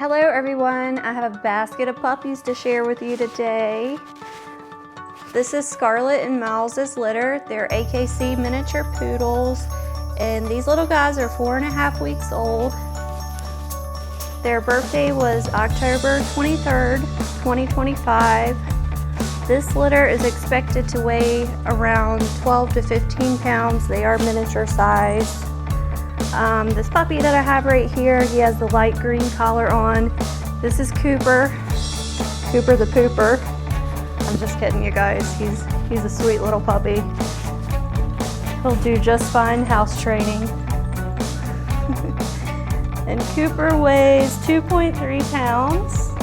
Hello everyone, I have a basket of puppies to share with you today. This is Scarlett and Miles' litter. They're AKC miniature poodles, and these little guys are 4.5 weeks old. Their birthday was October 23rd, 2025. This litter is expected to weigh around 12 to 15 pounds. They are miniature size. This puppy that I have right here, he has the light green collar on. This is Cooper the pooper. I'm just kidding, you guys. He's a sweet little puppy. He'll do just fine house training. And Cooper weighs 2.3 pounds.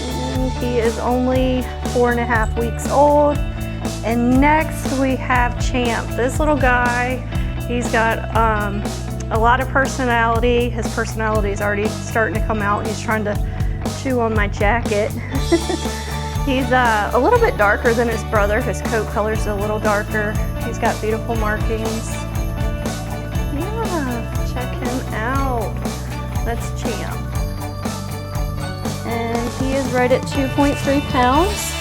And he is only 4.5 weeks old. And next we have Champ. This little guy, he's got a lot of personality. His personality is already starting to come out. He's trying to chew on my jacket. He's a little bit darker than his brother. His coat color is a little darker. He's got beautiful markings. Yeah, check him out. That's Champ. And he is right at 2.3 pounds.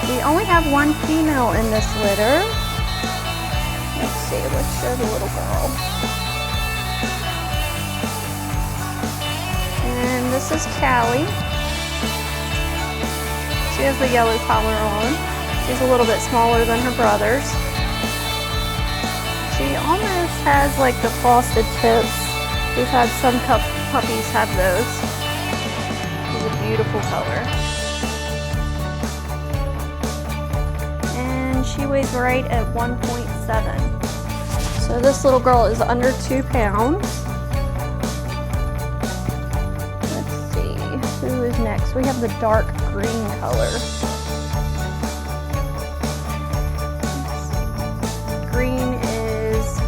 We only have one female in this litter. Let's see, let's show the little girl. And this is Calli. She has the yellow collar on. She's a little bit smaller than her brothers. She almost has like the frosted tips. We've had some puppies have those. She's a beautiful color. She weighs right at 1.7. So this little girl is under 2 pounds. Let's see, who is next? We have the dark green color. Green is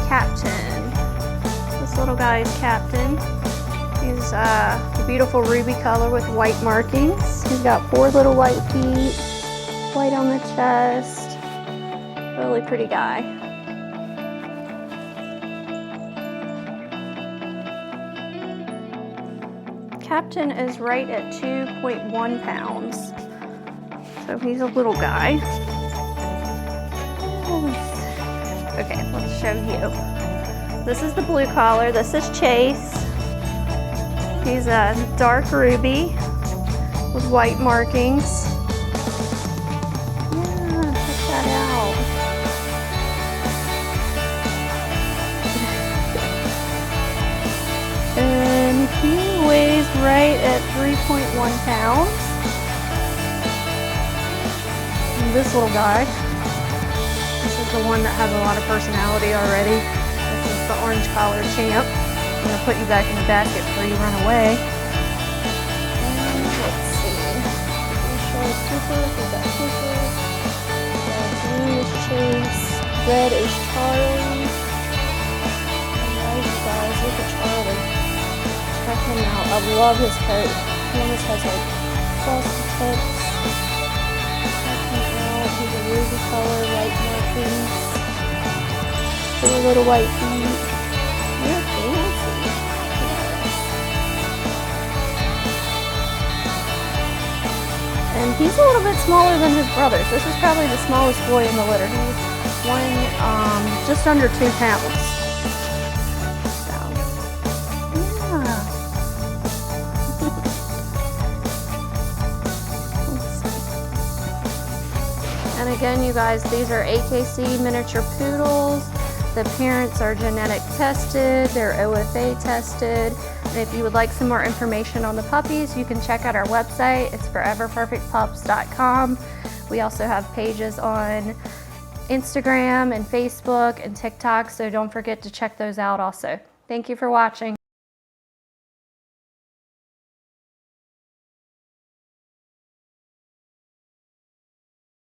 Captain. This little guy is Captain. He's a beautiful ruby color with white markings. He's got 4 little white feet. White on the chest, really pretty guy. Captain is right at 2.1 pounds, so he's a little guy. Okay, let's show you. This is the blue collar. This is Chase. He's a dark ruby with white markings. And he weighs right at 3.1 pounds. And this little guy, this is the one that has a lot of personality already. This is the orange collar Champ. I'm going to put you back in the basket before you run away. And let's see. We'll show Cooper. We've got Cooper. Blue is Chase. Red is Charlie. Alright, guys, look at Charlie. Check him out. I love his coat. He almost has like frosted tips. Check him out. He's a ruby color, white markings. 4 little white feet. You're fancy. And he's a little bit smaller than his brothers. This is probably the smallest boy in the litter. He's just under 2 pounds. And again, you guys, these are AKC miniature poodles. The parents are genetic tested, they're OFA tested. And if you would like some more information on the puppies, you can check out our website. It's foreverperfectpups.com. We also have pages on Instagram and Facebook and TikTok, so don't forget to check those out also. Thank you for watching.